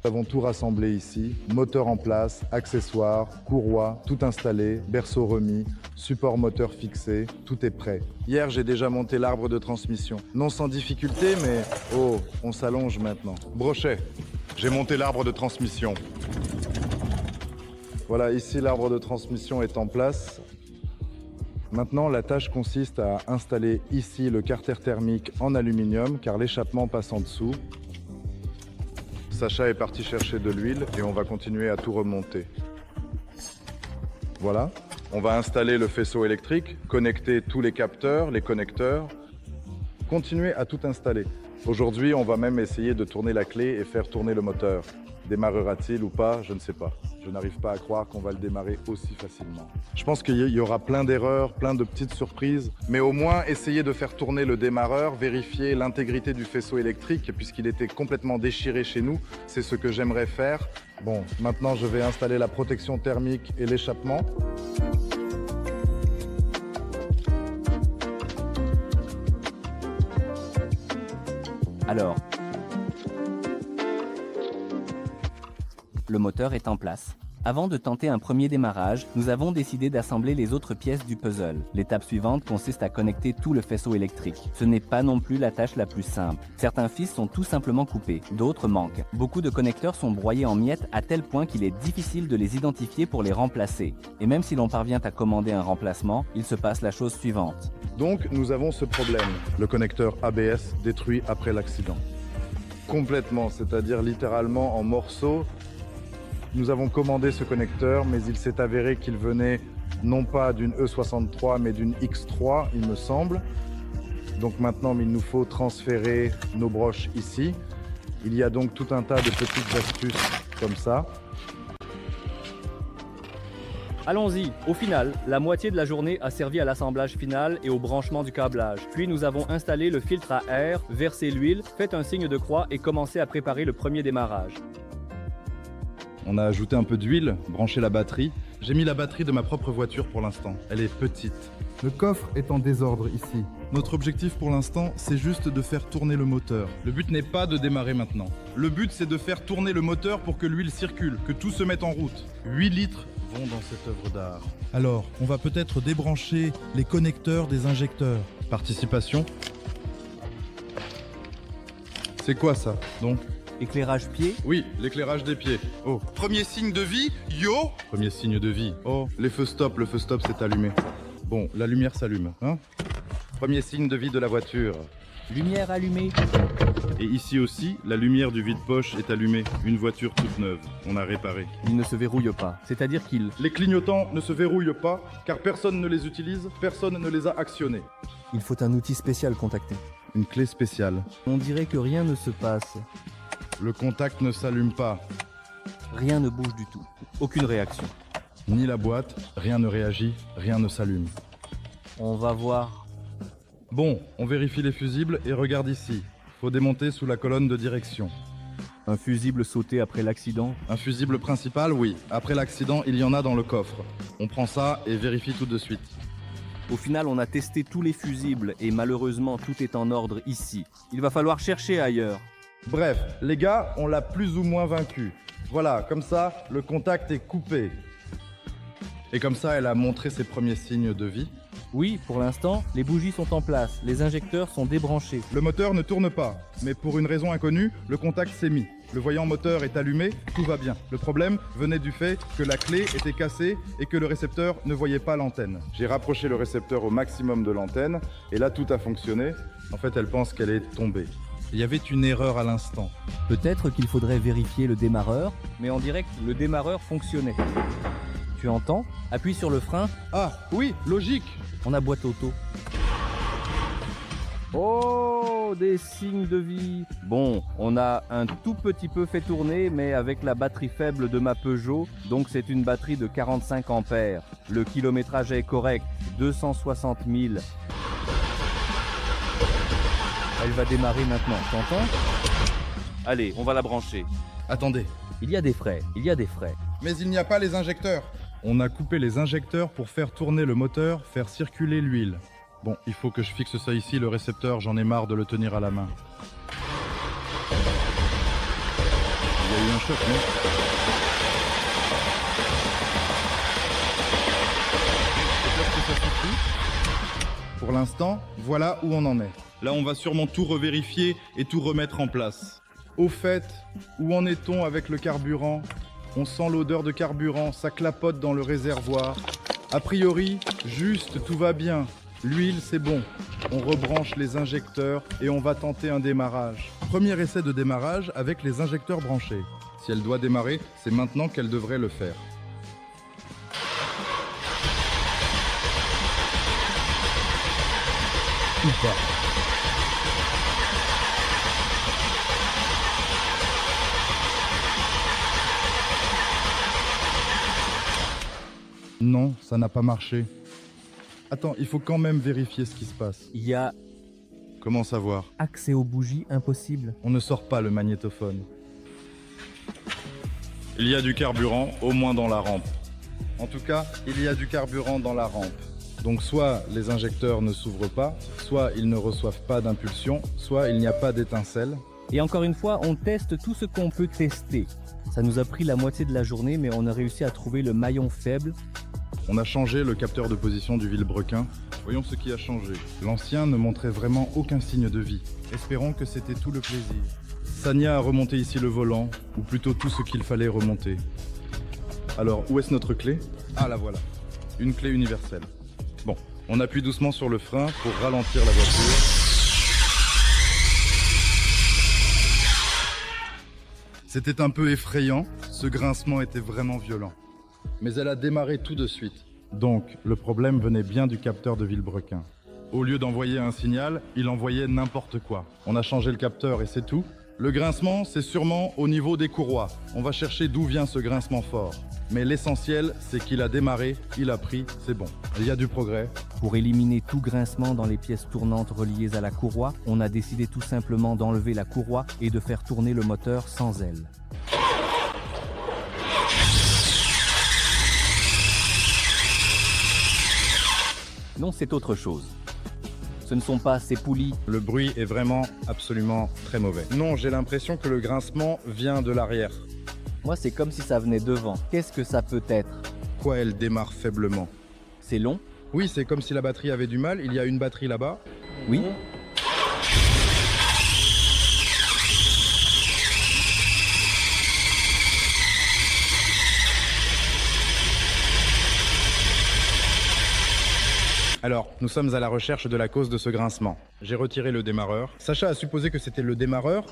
Nous avons tout rassemblé ici, moteur en place, accessoires, courroies, tout installé, berceau remis, support moteur fixé, tout est prêt. Hier, j'ai déjà monté l'arbre de transmission. Non sans difficulté, mais oh, on s'allonge maintenant. Brochet, j'ai monté l'arbre de transmission. Voilà, ici l'arbre de transmission est en place. Maintenant, la tâche consiste à installer ici le carter thermique en aluminium, car l'échappement passe en dessous. Sacha est parti chercher de l'huile et on va continuer à tout remonter. Voilà, on va installer le faisceau électrique, connecter tous les capteurs, les connecteurs, continuer à tout installer. Aujourd'hui, on va même essayer de tourner la clé et faire tourner le moteur. Démarrera-t-il ou pas? Je ne sais pas. Je n'arrive pas à croire qu'on va le démarrer aussi facilement. Je pense qu'il y aura plein d'erreurs, plein de petites surprises, mais au moins essayer de faire tourner le démarreur, vérifier l'intégrité du faisceau électrique, puisqu'il était complètement déchiré chez nous. C'est ce que j'aimerais faire. Bon, maintenant je vais installer la protection thermique et l'échappement. Alors, le moteur est en place. Avant de tenter un premier démarrage, nous avons décidé d'assembler les autres pièces du puzzle. L'étape suivante consiste à connecter tout le faisceau électrique. Ce n'est pas non plus la tâche la plus simple. Certains fils sont tout simplement coupés, d'autres manquent. Beaucoup de connecteurs sont broyés en miettes à tel point qu'il est difficile de les identifier pour les remplacer. Et même si l'on parvient à commander un remplacement, il se passe la chose suivante. Donc nous avons ce problème, le connecteur ABS détruit après l'accident. complètement, c'est-à-dire littéralement en morceaux. Nous avons commandé ce connecteur, mais il s'est avéré qu'il venait non pas d'une E63, mais d'une X3, il me semble. Donc maintenant, il nous faut transférer nos broches ici. Il y a donc tout un tas de petites astuces comme ça. Allons-y. Au final, la moitié de la journée a servi à l'assemblage final et au branchement du câblage. Puis nous avons installé le filtre à air, versé l'huile, fait un signe de croix et commencé à préparer le premier démarrage. On a ajouté un peu d'huile, branché la batterie. J'ai mis la batterie de ma propre voiture pour l'instant. Elle est petite. Le coffre est en désordre ici. Notre objectif pour l'instant, c'est juste de faire tourner le moteur. Le but n'est pas de démarrer maintenant. Le but, c'est de faire tourner le moteur pour que l'huile circule, que tout se mette en route. 8 litres vont dans cette œuvre d'art. Alors, on va peut-être débrancher les connecteurs des injecteurs. Participation. C'est quoi ça, donc? Éclairage pied. Oui, l'éclairage des pieds. Oh. Premier signe de vie, yo! Premier signe de vie. Oh, les feux stop, le feu stop s'est allumé. Bon, la lumière s'allume, hein? Premier signe de vie de la voiture. Lumière allumée. Et ici aussi, la lumière du vide-poche est allumée. Une voiture toute neuve. On a réparé. Il ne se verrouille pas. C'est-à-dire qu'il... Les clignotants ne se verrouillent pas, car personne ne les utilise, personne ne les a actionnés. Il faut un outil spécial contacté. Une clé spéciale. On dirait que rien ne se passe. Le contact ne s'allume pas. Rien ne bouge du tout. Aucune réaction. Ni la boîte, rien ne réagit, rien ne s'allume. On va voir. Bon, on vérifie les fusibles et regarde ici. Faut démonter sous la colonne de direction. Un fusible sauté après l'accident? Un fusible principal, oui. Après l'accident, il y en a dans le coffre. On prend ça et vérifie tout de suite. Au final, on a testé tous les fusibles et malheureusement, tout est en ordre ici. Il va falloir chercher ailleurs. Bref, les gars, on l'a plus ou moins vaincu. Voilà, comme ça, le contact est coupé. Et comme ça, elle a montré ses premiers signes de vie. Oui, pour l'instant, les bougies sont en place, les injecteurs sont débranchés. Le moteur ne tourne pas, mais pour une raison inconnue, le contact s'est mis. Le voyant moteur est allumé, tout va bien. Le problème venait du fait que la clé était cassée et que le récepteur ne voyait pas l'antenne. J'ai rapproché le récepteur au maximum de l'antenne, et là tout a fonctionné. En fait, elle pense qu'elle est tombée. Il y avait une erreur à l'instant. Peut-être qu'il faudrait vérifier le démarreur, mais en direct, le démarreur fonctionnait. Tu entends? Appuie sur le frein. Ah, oui, logique. On a boîte auto. Oh, des signes de vie. Bon, on a un tout petit peu fait tourner, mais avec la batterie faible de ma Peugeot, donc c'est une batterie de 45 ampères. Le kilométrage est correct, 260 000. Elle va démarrer maintenant, t'entends? Allez, on va la brancher. Attendez. Il y a des frais, il y a des frais. Mais il n'y a pas les injecteurs. On a coupé les injecteurs pour faire tourner le moteur, faire circuler l'huile. Bon, il faut que je fixe ça ici, le récepteur, j'en ai marre de le tenir à la main. Il y a eu un choc, non? Peut-être que ça suffit. Pour l'instant, voilà où on en est. Là, on va sûrement tout revérifier et tout remettre en place. Au fait, où en est-on avec le carburant? On sent l'odeur de carburant, ça clapote dans le réservoir. A priori, juste, tout va bien. L'huile, c'est bon. On rebranche les injecteurs et on va tenter un démarrage. Premier essai de démarrage avec les injecteurs branchés. Si elle doit démarrer, c'est maintenant qu'elle devrait le faire. Ou pas. Non, ça n'a pas marché. Attends, il faut quand même vérifier ce qui se passe. Il y a... Comment savoir? Accès aux bougies impossible. On ne sort pas le magnétophone. Il y a du carburant, au moins dans la rampe. En tout cas, il y a du carburant dans la rampe. Donc soit les injecteurs ne s'ouvrent pas, soit ils ne reçoivent pas d'impulsion, soit il n'y a pas d'étincelle. Et encore une fois, on teste tout ce qu'on peut tester. Ça nous a pris la moitié de la journée, mais on a réussi à trouver le maillon faible. On a changé le capteur de position du vilebrequin. Voyons ce qui a changé. L'ancien ne montrait vraiment aucun signe de vie. Espérons que c'était tout le plaisir. Sania a remonté ici le volant, ou plutôt tout ce qu'il fallait remonter. Alors, où est-ce notre clé? Ah, la voilà. Une clé universelle. Bon, on appuie doucement sur le frein pour ralentir la voiture. C'était un peu effrayant, ce grincement était vraiment violent. Mais elle a démarré tout de suite. Donc, le problème venait bien du capteur de Villebrequin. Au lieu d'envoyer un signal, il envoyait n'importe quoi. On a changé le capteur et c'est tout. Le grincement, c'est sûrement au niveau des courroies. On va chercher d'où vient ce grincement fort. Mais l'essentiel, c'est qu'il a démarré, il a pris, c'est bon. Il y a du progrès. Pour éliminer tout grincement dans les pièces tournantes reliées à la courroie, on a décidé tout simplement d'enlever la courroie et de faire tourner le moteur sans elle. Non, c'est autre chose. Ce ne sont pas ces poulies. Le bruit est vraiment absolument très mauvais. Non, j'ai l'impression que le grincement vient de l'arrière. Moi, c'est comme si ça venait devant. Qu'est-ce que ça peut être? Pourquoi elle démarre faiblement? C'est long? Oui, c'est comme si la batterie avait du mal. Il y a une batterie là-bas. Oui. Alors, nous sommes à la recherche de la cause de ce grincement. J'ai retiré le démarreur. Sacha a supposé que c'était le démarreur.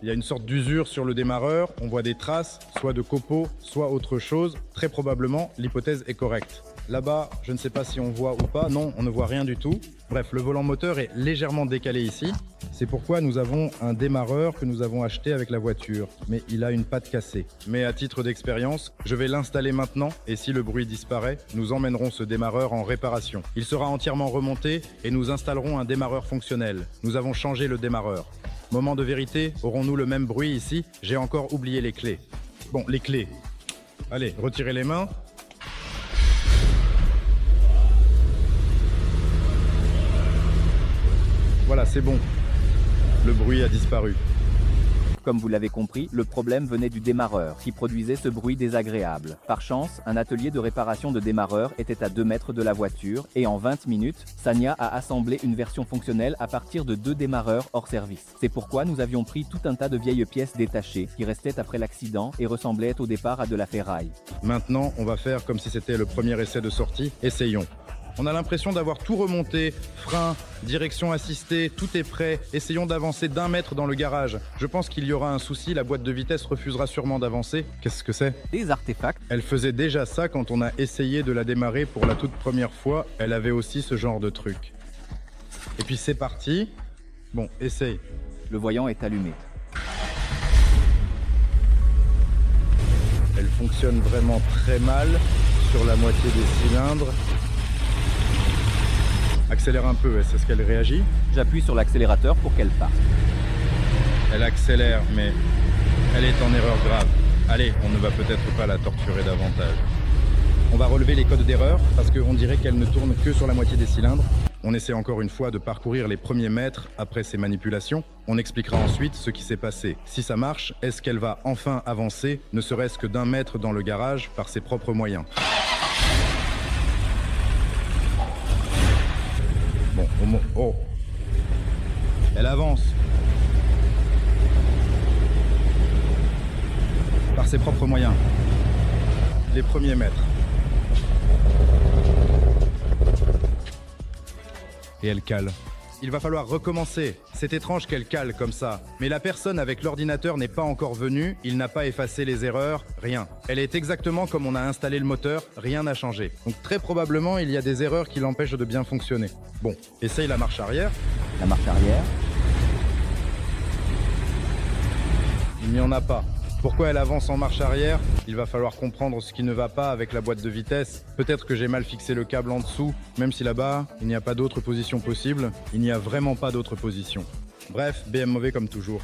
Il y a une sorte d'usure sur le démarreur, on voit des traces, soit de copeaux, soit autre chose. Très probablement, l'hypothèse est correcte. Là-bas, je ne sais pas si on voit ou pas, non, on ne voit rien du tout. Bref, le volant moteur est légèrement décalé ici. C'est pourquoi nous avons un démarreur que nous avons acheté avec la voiture. Mais il a une patte cassée. Mais à titre d'expérience, je vais l'installer maintenant et si le bruit disparaît, nous emmènerons ce démarreur en réparation. Il sera entièrement remonté et nous installerons un démarreur fonctionnel. Nous avons changé le démarreur. Moment de vérité, aurons-nous le même bruit ici? J'ai encore oublié les clés. Bon, les clés. Allez, retirez les mains. Voilà, c'est bon. Le bruit a disparu. Comme vous l'avez compris, le problème venait du démarreur, qui produisait ce bruit désagréable. Par chance, un atelier de réparation de démarreur était à 2 mètres de la voiture, et en 20 minutes, Sania a assemblé une version fonctionnelle à partir de 2 démarreurs hors service. C'est pourquoi nous avions pris tout un tas de vieilles pièces détachées, qui restaient après l'accident et ressemblaient au départ à de la ferraille. Maintenant, on va faire comme si c'était le premier essai de sortie. Essayons. On a l'impression d'avoir tout remonté, frein, direction assistée, tout est prêt. Essayons d'avancer d'1 mètre dans le garage. Je pense qu'il y aura un souci, la boîte de vitesse refusera sûrement d'avancer. Qu'est-ce que c'est? Des artefacts. Elle faisait déjà ça quand on a essayé de la démarrer pour la toute première fois. Elle avait aussi ce genre de truc. Et puis c'est parti. Bon, essaye. Le voyant est allumé. Elle fonctionne vraiment très mal sur la moitié des cylindres. Accélère un peu, est-ce qu'elle réagit? J'appuie sur l'accélérateur pour qu'elle parte. Elle accélère, mais elle est en erreur grave. Allez, on ne va peut-être pas la torturer davantage. On va relever les codes d'erreur, parce qu'on dirait qu'elle ne tourne que sur la moitié des cylindres. On essaie encore une fois de parcourir les premiers mètres après ces manipulations. On expliquera ensuite ce qui s'est passé. Si ça marche, est-ce qu'elle va enfin avancer, ne serait-ce que d'1 mètre dans le garage, par ses propres moyens? Bon, oh. Elle avance. Par ses propres moyens. Les premiers mètres. Et elle cale. Il va falloir recommencer. C'est étrange qu'elle cale comme ça. Mais la personne avec l'ordinateur n'est pas encore venue, il n'a pas effacé les erreurs, rien. Elle est exactement comme on a installé le moteur, rien n'a changé. Donc très probablement, il y a des erreurs qui l'empêchent de bien fonctionner. Bon, essaye la marche arrière. La marche arrière. Il n'y en a pas. Pourquoi elle avance en marche arrière? Il va falloir comprendre ce qui ne va pas avec la boîte de vitesse. Peut-être que j'ai mal fixé le câble en dessous, même si là-bas, il n'y a pas d'autre position possible. Il n'y a vraiment pas d'autre position. Bref, BM mauvais comme toujours.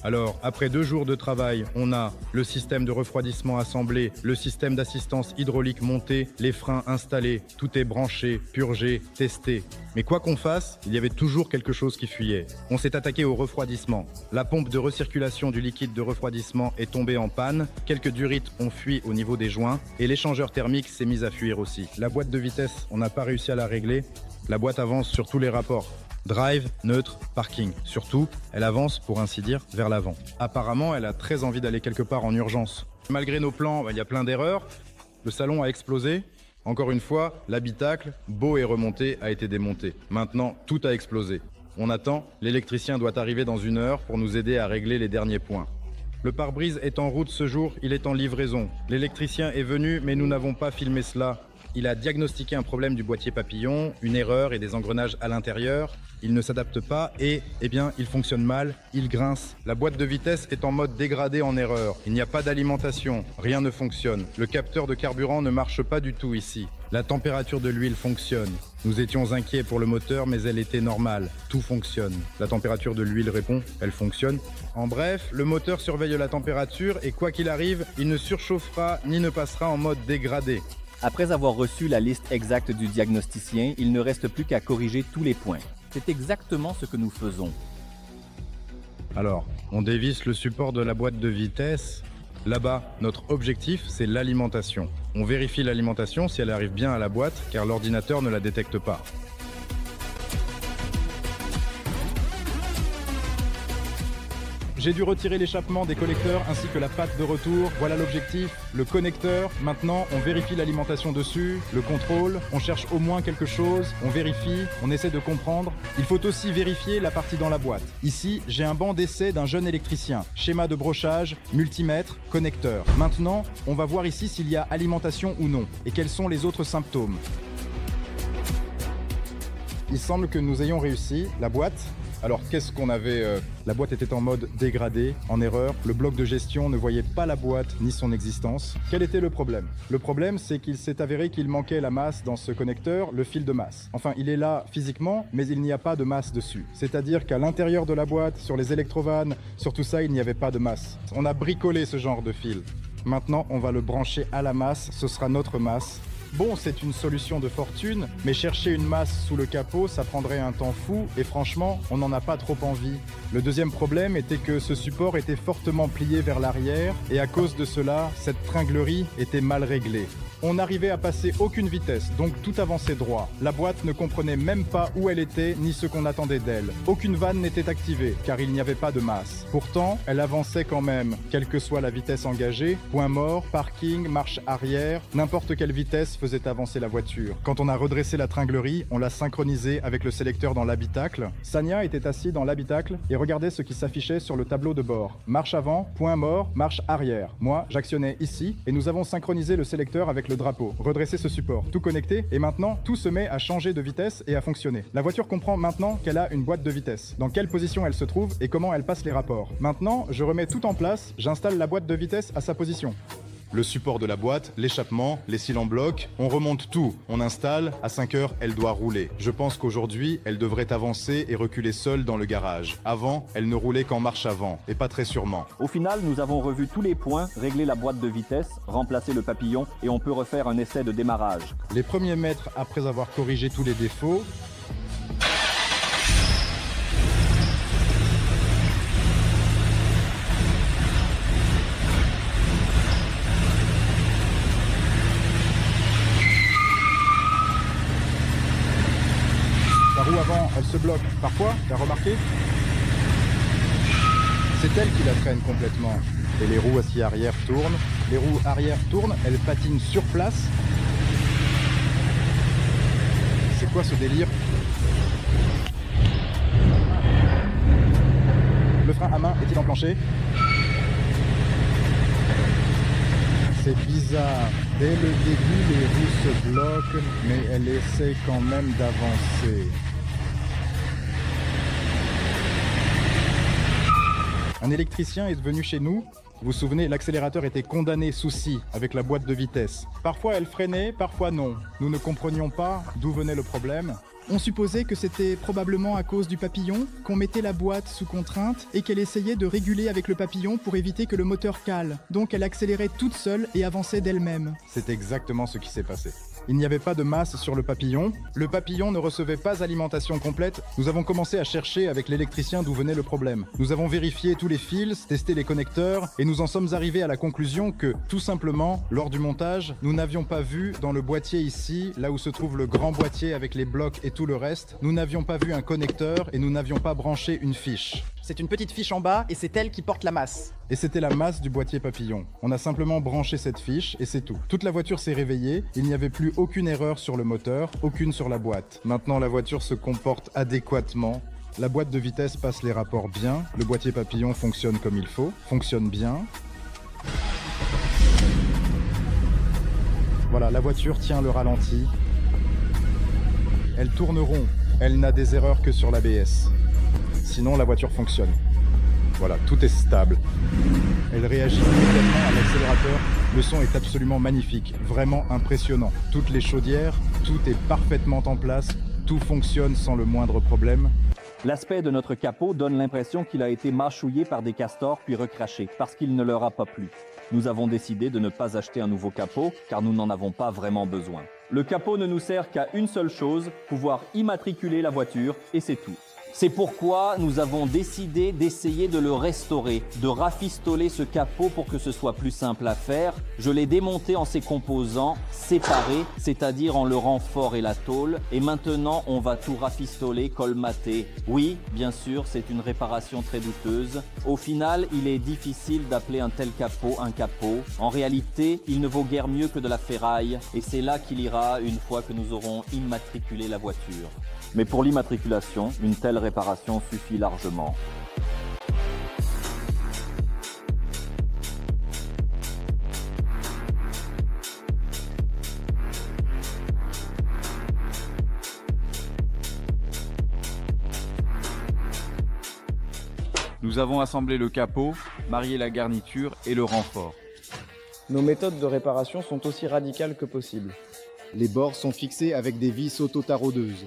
Alors, après 2 jours de travail, on a le système de refroidissement assemblé, le système d'assistance hydraulique monté, les freins installés, tout est branché, purgé, testé. Mais quoi qu'on fasse, il y avait toujours quelque chose qui fuyait. On s'est attaqué au refroidissement. La pompe de recirculation du liquide de refroidissement est tombée en panne, quelques durites ont fui au niveau des joints, et l'échangeur thermique s'est mis à fuir aussi. La boîte de vitesse, on n'a pas réussi à la régler. La boîte avance sur tous les rapports. Drive, neutre, parking. Surtout, elle avance, pour ainsi dire, vers l'avant. Apparemment, elle a très envie d'aller quelque part en urgence. Malgré nos plans, il y a plein d'erreurs. Le salon a explosé. Encore une fois, l'habitacle, beau et remonté, a été démonté. Maintenant, tout a explosé. On attend, l'électricien doit arriver dans 1 heure pour nous aider à régler les derniers points. Le pare-brise est en route ce jour, il est en livraison. L'électricien est venu, mais nous n'avons pas filmé cela. Il a diagnostiqué un problème du boîtier papillon, une erreur et des engrenages à l'intérieur. Il ne s'adapte pas et, il fonctionne mal, il grince. La boîte de vitesse est en mode dégradé en erreur. Il n'y a pas d'alimentation, rien ne fonctionne. Le capteur de carburant ne marche pas du tout ici. La température de l'huile fonctionne. Nous étions inquiets pour le moteur, mais elle était normale. Tout fonctionne. La température de l'huile répond, elle fonctionne. En bref, le moteur surveille la température et quoi qu'il arrive, il ne surchauffera ni ne passera en mode dégradé. Après avoir reçu la liste exacte du diagnosticien, il ne reste plus qu'à corriger tous les points. C'est exactement ce que nous faisons. Alors, on dévisse le support de la boîte de vitesse. Là-bas, notre objectif, c'est l'alimentation. On vérifie l'alimentation si elle arrive bien à la boîte, car l'ordinateur ne la détecte pas. J'ai dû retirer l'échappement des connecteurs ainsi que la patte de retour. Voilà l'objectif, le connecteur. Maintenant, on vérifie l'alimentation dessus, le contrôle. On cherche au moins quelque chose, on vérifie, on essaie de comprendre. Il faut aussi vérifier la partie dans la boîte. Ici, j'ai un banc d'essai d'un jeune électricien. Schéma de brochage, multimètre, connecteur. Maintenant, on va voir ici s'il y a alimentation ou non et quels sont les autres symptômes. Il semble que nous ayons réussi. La boîte. Alors qu'est-ce qu'on avait La boîte était en mode dégradé, en erreur. Le bloc de gestion ne voyait pas la boîte ni son existence. Quel était le problème? Le problème, c'est qu'il s'est avéré qu'il manquait la masse dans ce connecteur, le fil de masse. Enfin, il est là physiquement, mais il n'y a pas de masse dessus. C'est-à-dire qu'à l'intérieur de la boîte, sur les électrovannes, sur tout ça, il n'y avait pas de masse. On a bricolé ce genre de fil. Maintenant, on va le brancher à la masse, ce sera notre masse. Bon, c'est une solution de fortune, mais chercher une masse sous le capot, ça prendrait un temps fou, et franchement, on n'en a pas trop envie. Le deuxième problème était que ce support était fortement plié vers l'arrière, et à cause de cela, cette tringlerie était mal réglée. On n'arrivait à passer aucune vitesse, donc tout avançait droit. La boîte ne comprenait même pas où elle était, ni ce qu'on attendait d'elle. Aucune vanne n'était activée, car il n'y avait pas de masse. Pourtant, elle avançait quand même, quelle que soit la vitesse engagée. Point mort, parking, marche arrière, n'importe quelle vitesse faisait avancer la voiture. Quand on a redressé la tringlerie, on l'a synchronisée avec le sélecteur dans l'habitacle. Sania était assis dans l'habitacle et regardait ce qui s'affichait sur le tableau de bord. Marche avant, point mort, marche arrière. Moi, j'actionnais ici, et nous avons synchronisé le sélecteur avec le drapeau, redresser ce support, tout connecté, et maintenant tout se met à changer de vitesse et à fonctionner. La voiture comprend maintenant qu'elle a une boîte de vitesse, dans quelle position elle se trouve et comment elle passe les rapports. Maintenant, je remets tout en place, j'installe la boîte de vitesse à sa position. Le support de la boîte, l'échappement, les cils en bloc, on remonte tout, on installe, à 5 heures, elle doit rouler. Je pense qu'aujourd'hui, elle devrait avancer et reculer seule dans le garage. Avant, elle ne roulait qu'en marche avant, et pas très sûrement. Au final, nous avons revu tous les points, réglé la boîte de vitesse, remplacé le papillon, et on peut refaire un essai de démarrage. Les premiers mètres après avoir corrigé tous les défauts, avant, elle se bloque. Parfois, t'as remarqué? C'est elle qui la freine complètement. Et les roues assis arrière tournent. Les roues arrière tournent, elles patinent sur place. C'est quoi ce délire? Le frein à main est-il enclenché? C'est bizarre. Dès le début, les roues se bloquent, mais elle essaie quand même d'avancer. Un électricien est venu chez nous. Vous vous souvenez, l'accélérateur était condamné souci avec la boîte de vitesse. Parfois elle freinait, parfois non. Nous ne comprenions pas d'où venait le problème. On supposait que c'était probablement à cause du papillon, qu'on mettait la boîte sous contrainte et qu'elle essayait de réguler avec le papillon pour éviter que le moteur cale. Donc elle accélérait toute seule et avançait d'elle-même. C'est exactement ce qui s'est passé. Il n'y avait pas de masse sur le papillon. Le papillon ne recevait pas alimentation complète. Nous avons commencé à chercher avec l'électricien d'où venait le problème. Nous avons vérifié tous les fils, testé les connecteurs et nous en sommes arrivés à la conclusion que, tout simplement, lors du montage, nous n'avions pas vu dans le boîtier ici, là où se trouve le grand boîtier avec les blocs et tout le reste, nous n'avions pas vu un connecteur et nous n'avions pas branché une fiche. C'est une petite fiche en bas et c'est elle qui porte la masse. Et c'était la masse du boîtier papillon. On a simplement branché cette fiche et c'est tout. Toute la voiture s'est réveillée, il n'y avait plus aucune erreur sur le moteur, aucune sur la boîte. Maintenant la voiture se comporte adéquatement. La boîte de vitesse passe les rapports bien, le boîtier papillon fonctionne comme il faut, fonctionne bien. Voilà, la voiture tient le ralenti. Elle tourne rond, elle n'a des erreurs que sur l'ABS. Sinon, la voiture fonctionne. Voilà, tout est stable. Elle réagit immédiatement à l'accélérateur. Le son est absolument magnifique, vraiment impressionnant. Toutes les chaudières, tout est parfaitement en place, tout fonctionne sans le moindre problème. L'aspect de notre capot donne l'impression qu'il a été mâchouillé par des castors puis recraché, parce qu'il ne leur a pas plu. Nous avons décidé de ne pas acheter un nouveau capot, car nous n'en avons pas vraiment besoin. Le capot ne nous sert qu'à une seule chose, pouvoir immatriculer la voiture, et c'est tout. C'est pourquoi nous avons décidé d'essayer de le restaurer, de rafistoler ce capot pour que ce soit plus simple à faire. Je l'ai démonté en ses composants séparés, c'est-à-dire en le renfort et la tôle. Et maintenant, on va tout rafistoler, colmater. Oui, bien sûr, c'est une réparation très douteuse. Au final, il est difficile d'appeler un tel capot un capot. En réalité, il ne vaut guère mieux que de la ferraille. Et c'est là qu'il ira une fois que nous aurons immatriculé la voiture. Mais pour l'immatriculation, une telle réparation suffit largement. Nous avons assemblé le capot, marié la garniture et le renfort. Nos méthodes de réparation sont aussi radicales que possible. Les bords sont fixés avec des vis auto-taraudeuses.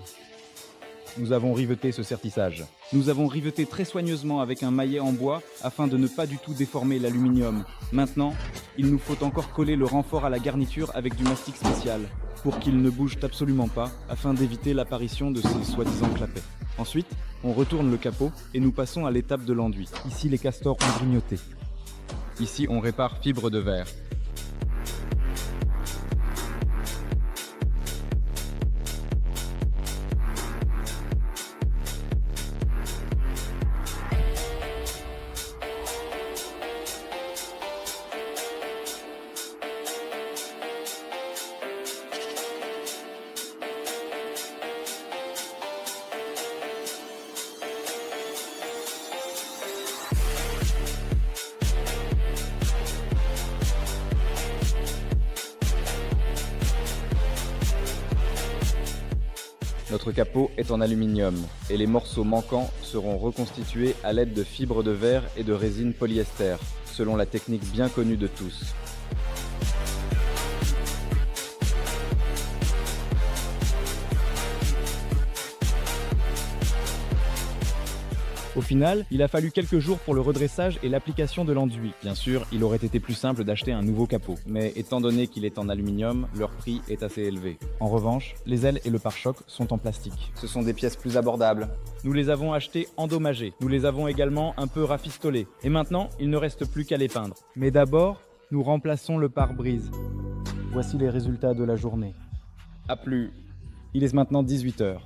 Nous avons riveté ce sertissage. Nous avons riveté très soigneusement avec un maillet en bois afin de ne pas du tout déformer l'aluminium. Maintenant, il nous faut encore coller le renfort à la garniture avec du mastic spécial pour qu'il ne bouge absolument pas afin d'éviter l'apparition de ces soi-disant clapets. Ensuite, on retourne le capot et nous passons à l'étape de l'enduit. Ici, les castors ont grignoté. Ici, on répare fibre de verre. Notre capot est en aluminium et les morceaux manquants seront reconstitués à l'aide de fibres de verre et de résine polyester, selon la technique bien connue de tous. Au final, il a fallu quelques jours pour le redressage et l'application de l'enduit. Bien sûr, il aurait été plus simple d'acheter un nouveau capot, mais étant donné qu'il est en aluminium, leur prix est assez élevé. En revanche, les ailes et le pare-choc sont en plastique. Ce sont des pièces plus abordables. Nous les avons achetées endommagées. Nous les avons également un peu rafistolées. Et maintenant, il ne reste plus qu'à les peindre. Mais d'abord, nous remplaçons le pare-brise. Voici les résultats de la journée. A plu. Il est maintenant 18 h.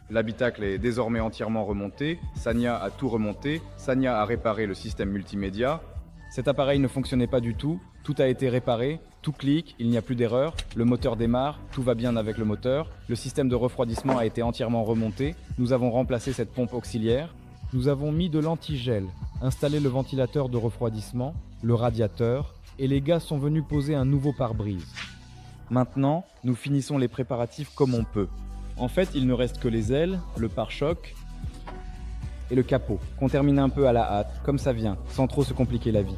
L'habitacle est désormais entièrement remonté, Sania a tout remonté, Sania a réparé le système multimédia. Cet appareil ne fonctionnait pas du tout, tout a été réparé, tout clique, il n'y a plus d'erreur, le moteur démarre, tout va bien avec le moteur, le système de refroidissement a été entièrement remonté, nous avons remplacé cette pompe auxiliaire, nous avons mis de l'antigel, installé le ventilateur de refroidissement, le radiateur, et les gars sont venus poser un nouveau pare-brise. Maintenant, nous finissons les préparatifs comme on peut. En fait, il ne reste que les ailes, le pare-choc et le capot, qu'on termine un peu à la hâte, comme ça vient, sans trop se compliquer la vie.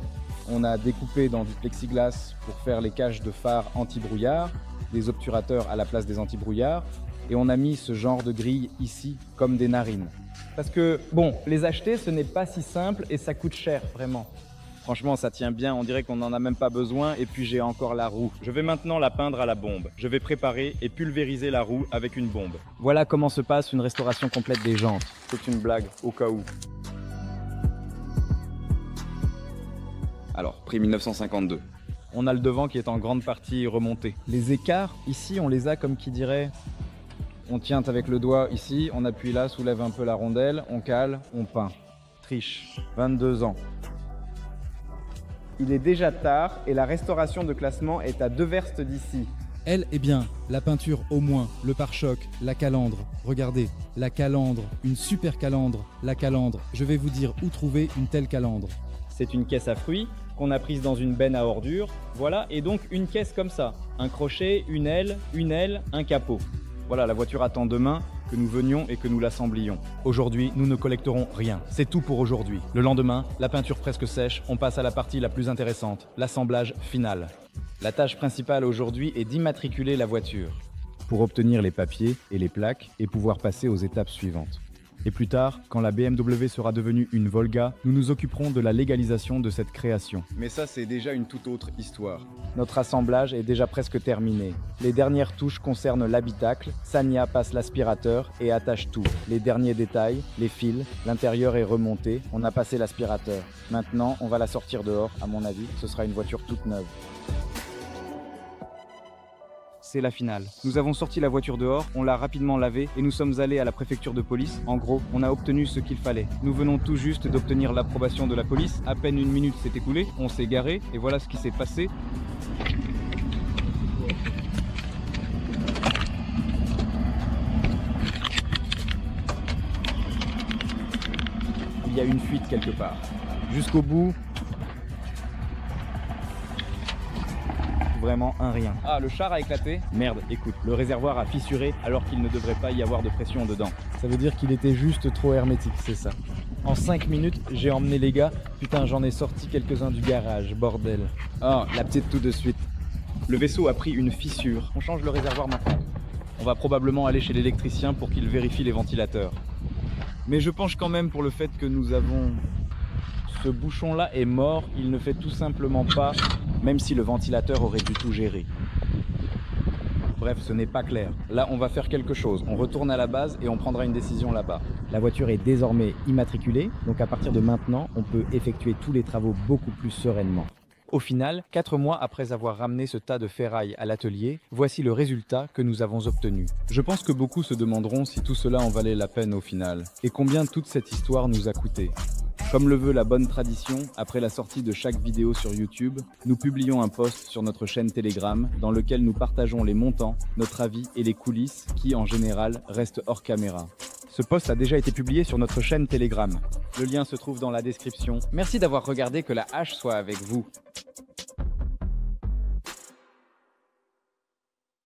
On a découpé dans du plexiglas pour faire les caches de phare anti-brouillard, des obturateurs à la place des anti-brouillards, et on a mis ce genre de grille ici, comme des narines. Parce que, bon, les acheter, ce n'est pas si simple et ça coûte cher, vraiment. Franchement, ça tient bien, on dirait qu'on n'en a même pas besoin, et puis j'ai encore la roue. Je vais maintenant la peindre à la bombe. Je vais préparer et pulvériser la roue avec une bombe. Voilà comment se passe une restauration complète des jantes. C'est une blague, au cas où. Alors, prix 1952. On a le devant qui est en grande partie remonté. Les écarts, ici, on les a comme qui dirait... On tient avec le doigt ici, on appuie là, soulève un peu la rondelle, on cale, on peint. Triche, 22 ans. Il est déjà tard et la restauration de classement est à 2 verstes d'ici. Elle, eh bien, la peinture au moins, le pare-choc, la calandre. Regardez, la calandre, une super calandre, la calandre. Je vais vous dire où trouver une telle calandre. C'est une caisse à fruits qu'on a prise dans une benne à ordures. Voilà, et donc une caisse comme ça. Un crochet, une aile, un capot. Voilà, la voiture attend demain que nous venions et que nous l'assemblions. Aujourd'hui, nous ne collecterons rien. C'est tout pour aujourd'hui. Le lendemain, la peinture presque sèche, on passe à la partie la plus intéressante, l'assemblage final. La tâche principale aujourd'hui est d'immatriculer la voiture pour obtenir les papiers et les plaques et pouvoir passer aux étapes suivantes. Et plus tard, quand la BMW sera devenue une Volga, nous nous occuperons de la légalisation de cette création. Mais ça, c'est déjà une toute autre histoire. Notre assemblage est déjà presque terminé. Les dernières touches concernent l'habitacle. Sania passe l'aspirateur et attache tout. Les derniers détails, les fils, l'intérieur est remonté. On a passé l'aspirateur. Maintenant, on va la sortir dehors. À mon avis, ce sera une voiture toute neuve. C'est la finale. Nous avons sorti la voiture dehors, on l'a rapidement lavée et nous sommes allés à la préfecture de police. En gros, on a obtenu ce qu'il fallait. Nous venons tout juste d'obtenir l'approbation de la police. À peine une minute s'est écoulée, on s'est garé et voilà ce qui s'est passé. Il y a une fuite quelque part. Jusqu'au bout, vraiment un rien. Ah, le char a éclaté. Merde, écoute, le réservoir a fissuré alors qu'il ne devrait pas y avoir de pression dedans. Ça veut dire qu'il était juste trop hermétique, c'est ça. En 5 minutes, j'ai emmené les gars. Putain, j'en ai sorti quelques-uns du garage, bordel. Oh, la petite tout de suite. Le vaisseau a pris une fissure. On change le réservoir maintenant. On va probablement aller chez l'électricien pour qu'il vérifie les ventilateurs. Mais je penche quand même pour le fait que nous avons... Ce bouchon-là est mort, il ne fait tout simplement pas, même si le ventilateur aurait dû tout gérer. Bref, ce n'est pas clair. Là, on va faire quelque chose. On retourne à la base et on prendra une décision là-bas. La voiture est désormais immatriculée, donc à partir de maintenant, on peut effectuer tous les travaux beaucoup plus sereinement. Au final, 4 mois après avoir ramené ce tas de ferraille à l'atelier, voici le résultat que nous avons obtenu. Je pense que beaucoup se demanderont si tout cela en valait la peine au final, et combien toute cette histoire nous a coûté. Comme le veut la bonne tradition, après la sortie de chaque vidéo sur YouTube, nous publions un post sur notre chaîne Telegram dans lequel nous partageons les montants, notre avis et les coulisses qui, en général, restent hors caméra. Ce post a déjà été publié sur notre chaîne Telegram. Le lien se trouve dans la description. Merci d'avoir regardé, que la hache soit avec vous.